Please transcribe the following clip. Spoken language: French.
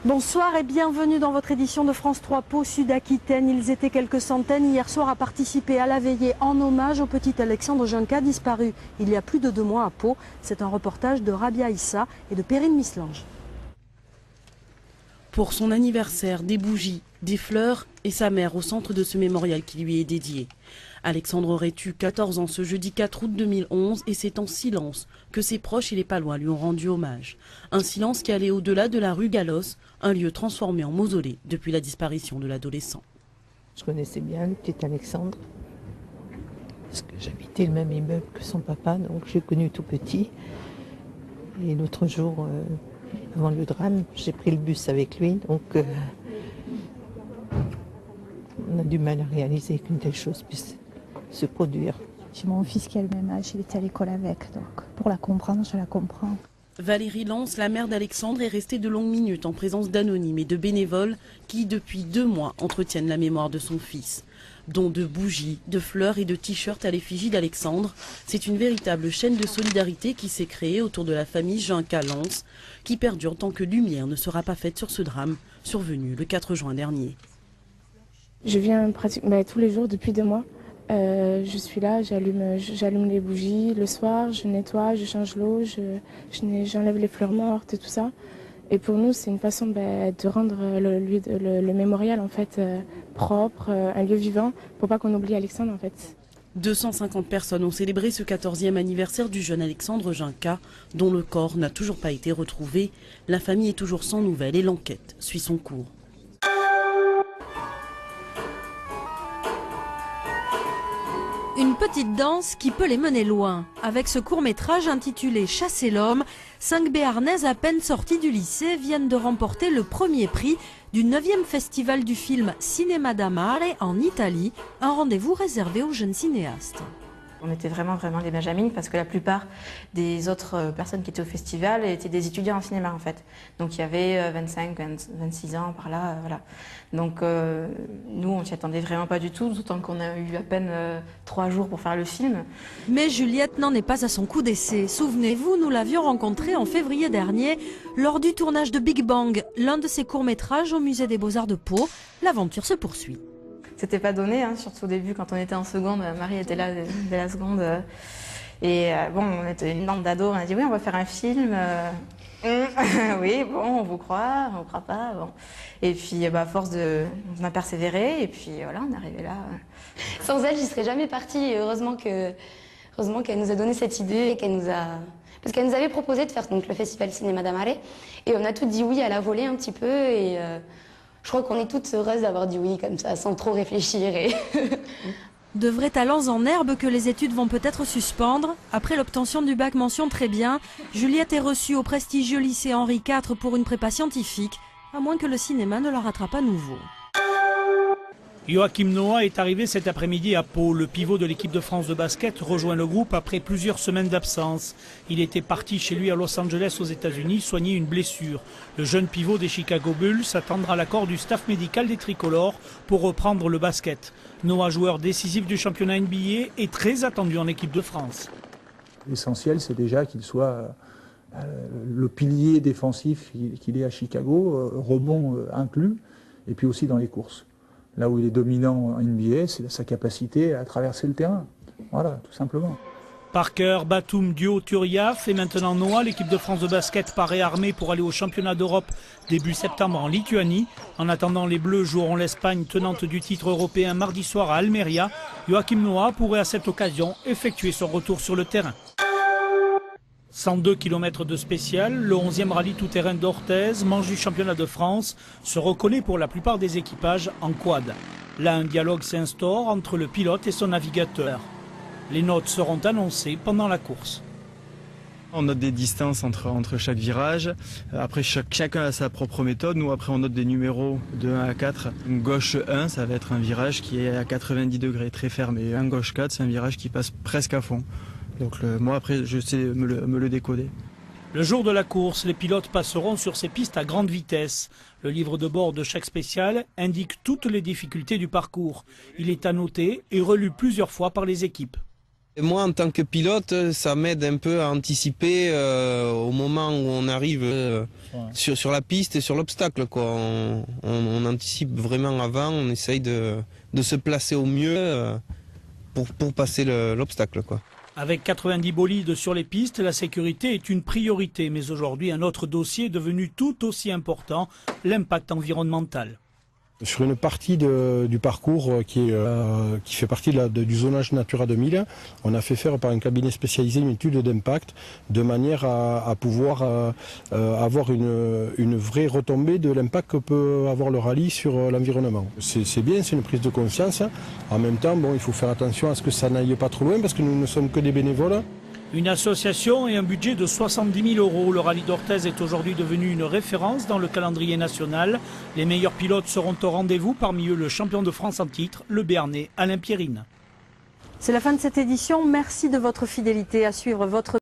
Bonsoir et bienvenue dans votre édition de France 3 Pau Sud-Aquitaine. Ils étaient quelques centaines hier soir à participer à la veillée en hommage au petit Alexandre Junca disparu il y a plus de 2 mois à Pau. C'est un reportage de Rabia Issa et de Perrine Mislange. Pour son anniversaire, des bougies, des fleurs et sa mère au centre de ce mémorial qui lui est dédié. Alexandre aurait eu 14 ans ce jeudi 4 août 2011 et c'est en silence que ses proches et les Palois lui ont rendu hommage. Un silence qui allait au-delà de la rue Gallos, un lieu transformé en mausolée depuis la disparition de l'adolescent. Je connaissais bien le petit Alexandre, parce que j'habitais le même immeuble que son papa, donc j'ai connu tout petit. Et l'autre jour, avant le drame, j'ai pris le bus avec lui, donc on a du mal à réaliser qu'une telle chose puisse se produire. J'ai mon fils qui a le même âge, il était à l'école avec, donc pour la comprendre, je la comprends. Valérie Lance, la mère d'Alexandre, est restée de longues minutes en présence d'anonymes et de bénévoles qui, depuis 2 mois, entretiennent la mémoire de son fils. Dont de bougies, de fleurs et de t-shirts à l'effigie d'Alexandre. C'est une véritable chaîne de solidarité qui s'est créée autour de la famille Junca-Lance, qui perdure tant que lumière ne sera pas faite sur ce drame, survenu le 4 juin dernier. Je viens pratiquement tous les jours depuis 2 mois. Je suis là, j'allume les bougies le soir, je nettoie, je change l'eau, j'enlève les fleurs mortes et tout ça. Et pour nous, c'est une façon de rendre le mémorial en fait propre, un lieu vivant, pour pas qu'on oublie Alexandre en fait. 250 personnes ont célébré ce 14e anniversaire du jeune Alexandre Junca, dont le corps n'a toujours pas été retrouvé. La famille est toujours sans nouvelles et l'enquête suit son cours. Une petite danse qui peut les mener loin. Avec ce court-métrage intitulé Chasser l'homme, 5 Béarnaises à peine sorties du lycée viennent de remporter le premier prix du 9e festival du film Cinema d'Amare en Italie, un rendez-vous réservé aux jeunes cinéastes. On était vraiment les benjamines parce que la plupart des autres personnes qui étaient au festival étaient des étudiants en cinéma en fait. Donc il y avait 25, 26 ans par là, voilà. Donc nous on s'y attendait vraiment pas du tout, d'autant qu'on a eu à peine 3 jours pour faire le film. Mais Juliette n'en est pas à son coup d'essai. Souvenez-vous, nous l'avions rencontrée en février dernier lors du tournage de Big Bang, l'un de ses courts-métrages au musée des Beaux-Arts de Pau. L'aventure se poursuit. C'était pas donné, hein, surtout au début quand on était en seconde. Marie était là dès la seconde. Et bon, on était une bande d'ados, on a dit oui, on va faire un film. Oui, bon, on vous croit pas. Bon. Et puis, à force on a persévéré et puis voilà, on est arrivé là. Sans elle, j'y serais jamais partie. Et heureusement qu'elle nous a donné cette idée et parce qu'elle nous avait proposé de faire donc, le festival Cinéma d'Amare. Et on a toutes dit oui à la volée un petit peu. Et je crois qu'on est toutes heureuses d'avoir dit oui comme ça, sans trop réfléchir. De vrais talents en herbe que les études vont peut-être suspendre. Après l'obtention du bac mention très bien, Juliette est reçue au prestigieux lycée Henri IV pour une prépa scientifique, à moins que le cinéma ne la rattrape à nouveau. Joachim Noah est arrivé cet après-midi à Pau. Le pivot de l'équipe de France de basket rejoint le groupe après plusieurs semaines d'absence. Il était parti chez lui à Los Angeles aux États-Unis soigner une blessure. Le jeune pivot des Chicago Bulls attendra l'accord du staff médical des Tricolores pour reprendre le basket. Noah, joueur décisif du championnat NBA, est très attendu en équipe de France. L'essentiel, c'est déjà qu'il soit le pilier défensif qu'il est à Chicago, rebond inclus, et puis aussi dans les courses. Là où il est dominant en NBA, c'est sa capacité à traverser le terrain. Voilà, tout simplement. Parker, Batum, Dio, Turiaf et maintenant Noah, l'équipe de France de basket paraît armée pour aller au championnat d'Europe début septembre en Lituanie. En attendant, les Bleus joueront l'Espagne tenante du titre européen mardi soir à Almeria. Joachim Noah pourrait à cette occasion effectuer son retour sur le terrain. 102 km de spécial, le 11e rallye tout-terrain d'Orthez, manche du championnat de France, se reconnaît pour la plupart des équipages en quad. Là, un dialogue s'instaure entre le pilote et son navigateur. Les notes seront annoncées pendant la course. On note des distances entre chaque virage. Après, chacun a sa propre méthode. Nous, après, on note des numéros de 1 à 4. Gauche 1, ça va être un virage qui est à 90 degrés, très fermé. Un gauche 4, c'est un virage qui passe presque à fond. Donc moi après je sais me le décoder. Le jour de la course, les pilotes passeront sur ces pistes à grande vitesse. Le livre de bord de chaque spécial indique toutes les difficultés du parcours. Il est annoté et relu plusieurs fois par les équipes. Et moi, en tant que pilote, ça m'aide un peu à anticiper au moment où on arrive sur la piste et sur l'obstacle. On anticipe vraiment avant, on essaye de se placer au mieux pour passer l'obstacle. Avec 90 bolides sur les pistes, la sécurité est une priorité. Mais aujourd'hui, un autre dossier est devenu tout aussi important, l'impact environnemental. Sur une partie du parcours qui fait partie du zonage Natura 2000, on a fait faire par un cabinet spécialisé une étude d'impact de manière à pouvoir avoir une vraie retombée de l'impact que peut avoir le rallye sur l'environnement. C'est bien, c'est une prise de conscience. En même temps, il faut faire attention à ce que ça n'aille pas trop loin parce que nous ne sommes que des bénévoles. Une association et un budget de 70 000 €. Le rallye d'Orthez est aujourd'hui devenu une référence dans le calendrier national. Les meilleurs pilotes seront au rendez-vous, parmi eux le champion de France en titre, le Béarnais Alain Pierrine. C'est la fin de cette édition. Merci de votre fidélité. À suivre votre